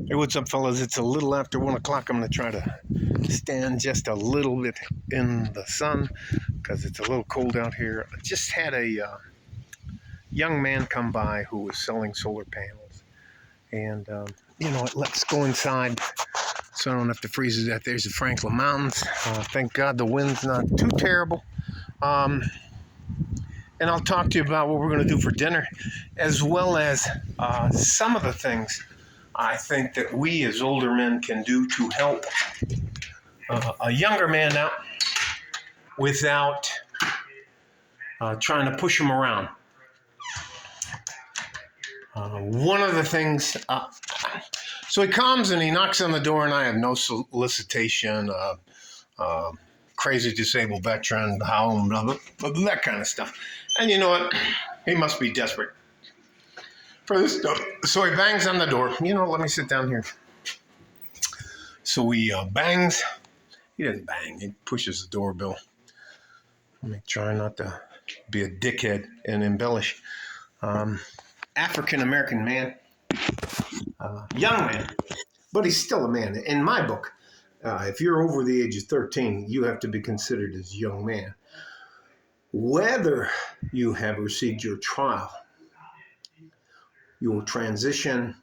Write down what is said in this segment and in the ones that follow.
Hey, what's up, fellas? It's a little after 1 o'clock. I'm going to try to stand just a little bit in the sun because it's a little cold out here. I just had a young man come by who was selling solar panels. And, you know what? Let's go inside so I don't have to freeze to death. There's the Franklin Mountains. Thank God the wind's not too terrible. And I'll talk to you about what we're going to do for dinner, as well as some of the things I think that we as older men can do to help a younger man out without trying to push him around. One of the things, so he comes and he knocks on the door, and I have no solicitation, crazy disabled veteran, home, blah, blah, blah, that kind of stuff. And you know what? He must be desperate for this stuff. So he bangs on the door. You know, let me sit down here. So he bangs. He doesn't bang. He pushes the doorbell. Let me try not to be a dickhead and embellish. African-American man. Young man. But he's still a man. In my book, if you're over the age of 13, you have to be considered as a young man. Whether you have received your trial, your transition,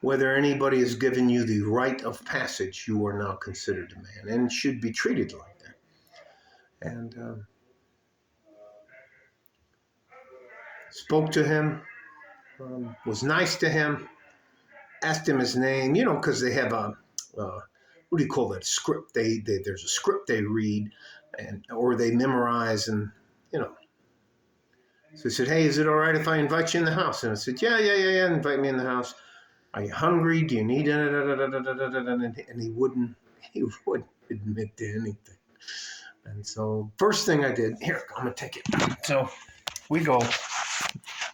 whether anybody has given you the rite of passage, you are now considered a man and should be treated like that. And spoke to him, was nice to him, asked him his name, you know, because they have a, what do you call that, script? There's a script they read or they memorize, and, you know. So he said, hey, is it all right if I invite you in the house? And I said, yeah, invite me in the house. Are you hungry? Do you need it? And he wouldn't admit to anything. And so first thing I did, here, I'm going to take it. So we go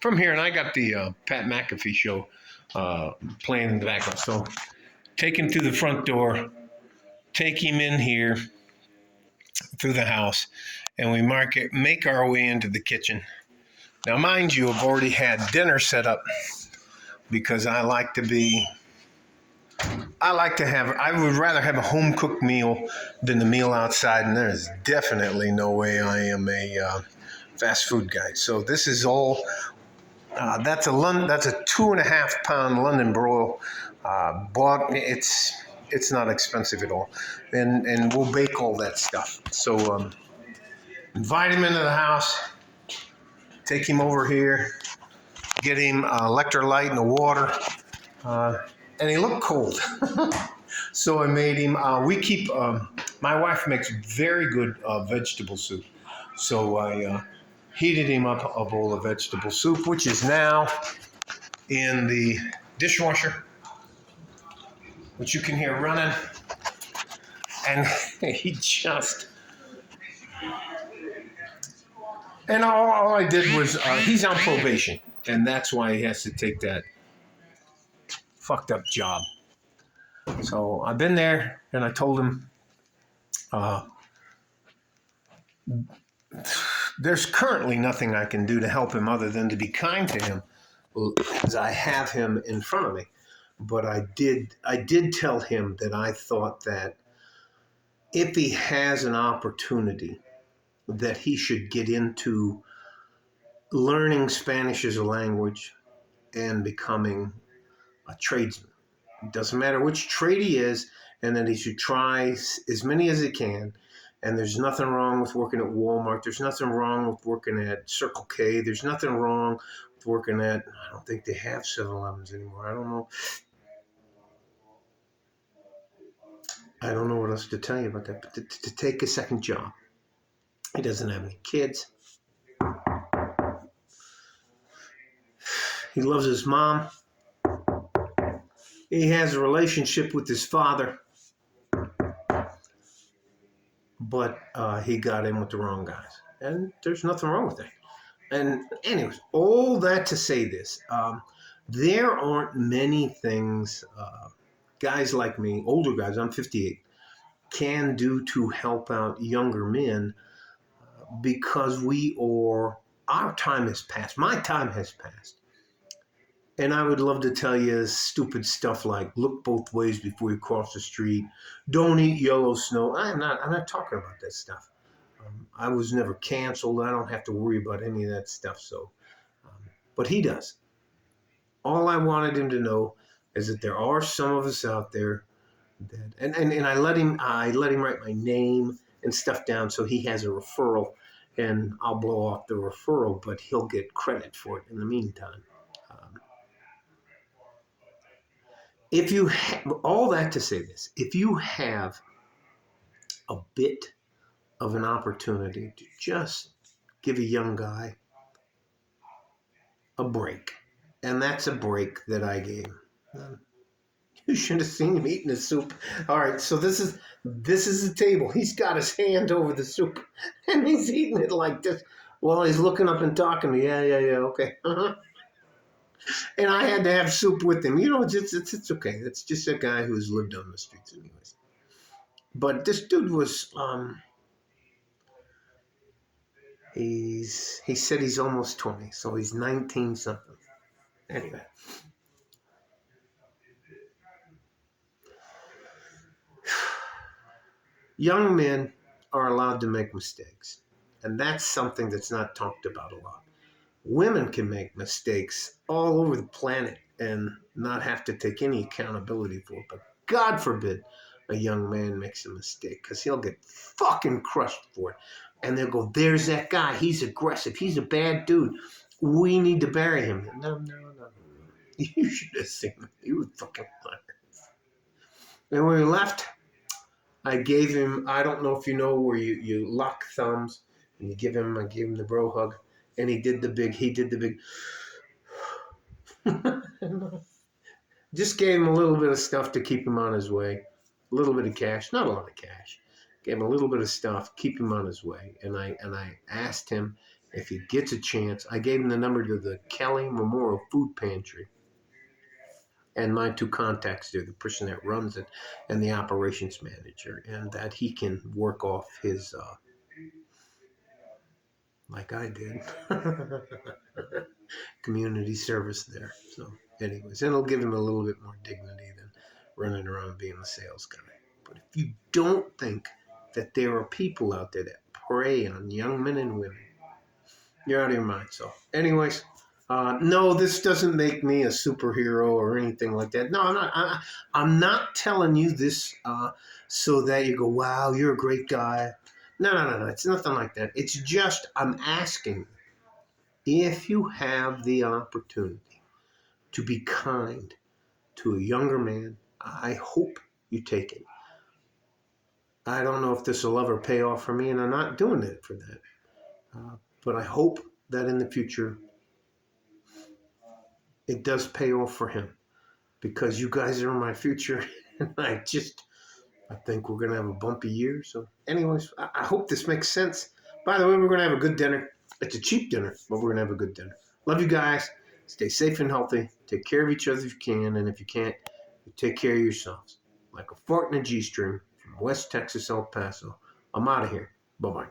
from here, and I got the Pat McAfee show playing in the background. So take him to the front door, take him in here through the house, and we make our way into the kitchen. Now, mind you, I've already had dinner set up because I would rather have a home-cooked meal than a meal outside, and there's definitely no way I am a fast food guy. So this is all, that's a 2.5 pound London broil, bought, it's not expensive at all, and we'll bake all that stuff. So invite him into the house, take him over here, get him electrolyte and the water, and he looked cold. So I made him, my wife makes very good vegetable soup. So I heated him up a bowl of vegetable soup, which is now in the dishwasher, which you can hear running. And and all I did was, he's on probation, and that's why he has to take that fucked up job. So I've been there, and I told him, there's currently nothing I can do to help him other than to be kind to him, as I have him in front of me. But I did tell him that I thought that if he has an opportunity, that he should get into learning Spanish as a language and becoming a tradesman. It doesn't matter which trade he is, and that he should try as many as he can. And there's nothing wrong with working at Walmart. There's nothing wrong with working at Circle K. There's nothing wrong with working at, I don't think they have 7-Elevens anymore. I don't know what else to tell you about that, but to take a second job. He doesn't have any kids. He loves his mom. He has a relationship with his father. But he got in with the wrong guys. And there's nothing wrong with that. And anyways, all that to say this. There aren't many things guys like me, older guys, I'm 58, can do to help out younger men because our time has passed. My time has passed. And I would love to tell you stupid stuff like look both ways before you cross the street, don't eat yellow snow. I'm not talking about that stuff. I was never canceled. I don't have to worry about any of that stuff. So, but he does. All I wanted him to know is that there are some of us out there that, and I let him write my name and stuff down so he has a referral, and I'll blow off the referral, but he'll get credit for it in the meantime. Um, if you all that to say this, if you have a bit of an opportunity to just give a young guy a break, and that's a break that I gave. You should have seen him eating the soup. All right, so this is the table. He's got his hand over the soup, and he's eating it like this. Well, he's looking up and talking to me. Yeah, okay. And I had to have soup with him. It's okay. It's just a guy who's lived on the streets, anyways. But this dude was he said he's almost 20, so he's 19 something. Anyway, young men are allowed to make mistakes, and that's something that's not talked about a lot. Women can make mistakes all over the planet and not have to take any accountability for it. But God forbid a young man makes a mistake, because he'll get fucking crushed for it. And they'll go, there's that guy. He's aggressive. He's a bad dude. We need to bury him. No. You should have seen him. He was fucking hilarious. And when we left, I gave him, I don't know if you know where you lock thumbs and I gave him the bro hug. And he did the big, just gave him a little bit of stuff to keep him on his way. A little bit of cash, not a lot of cash. Gave him a little bit of stuff, keep him on his way. And I asked him if he gets a chance. I gave him the number to the Kelly Memorial Food Pantry. And my two contacts there, the person that runs it and the operations manager, and that he can work off his, like I did, community service there. So, anyways, it'll give him a little bit more dignity than running around being a sales guy. But if you don't think that there are people out there that prey on young men and women, you're out of your mind. So, anyways, no, this doesn't make me a superhero or anything like that. No, I'm not. I'm not telling you this so that you go, wow, you're a great guy. No. It's nothing like that. It's just I'm asking if you have the opportunity to be kind to a younger man, I hope you take it. I don't know if this will ever pay off for me, and I'm not doing it for that. But I hope that in the future it does pay off for him, because you guys are my future, and I think we're going to have a bumpy year. So anyways, I hope this makes sense. By the way, we're going to have a good dinner. It's a cheap dinner, but we're going to have a good dinner. Love you guys. Stay safe and healthy. Take care of each other if you can, and if you can't, take care of yourselves. Like a fart in a G-string from West Texas, El Paso. I'm out of here. Bye-bye.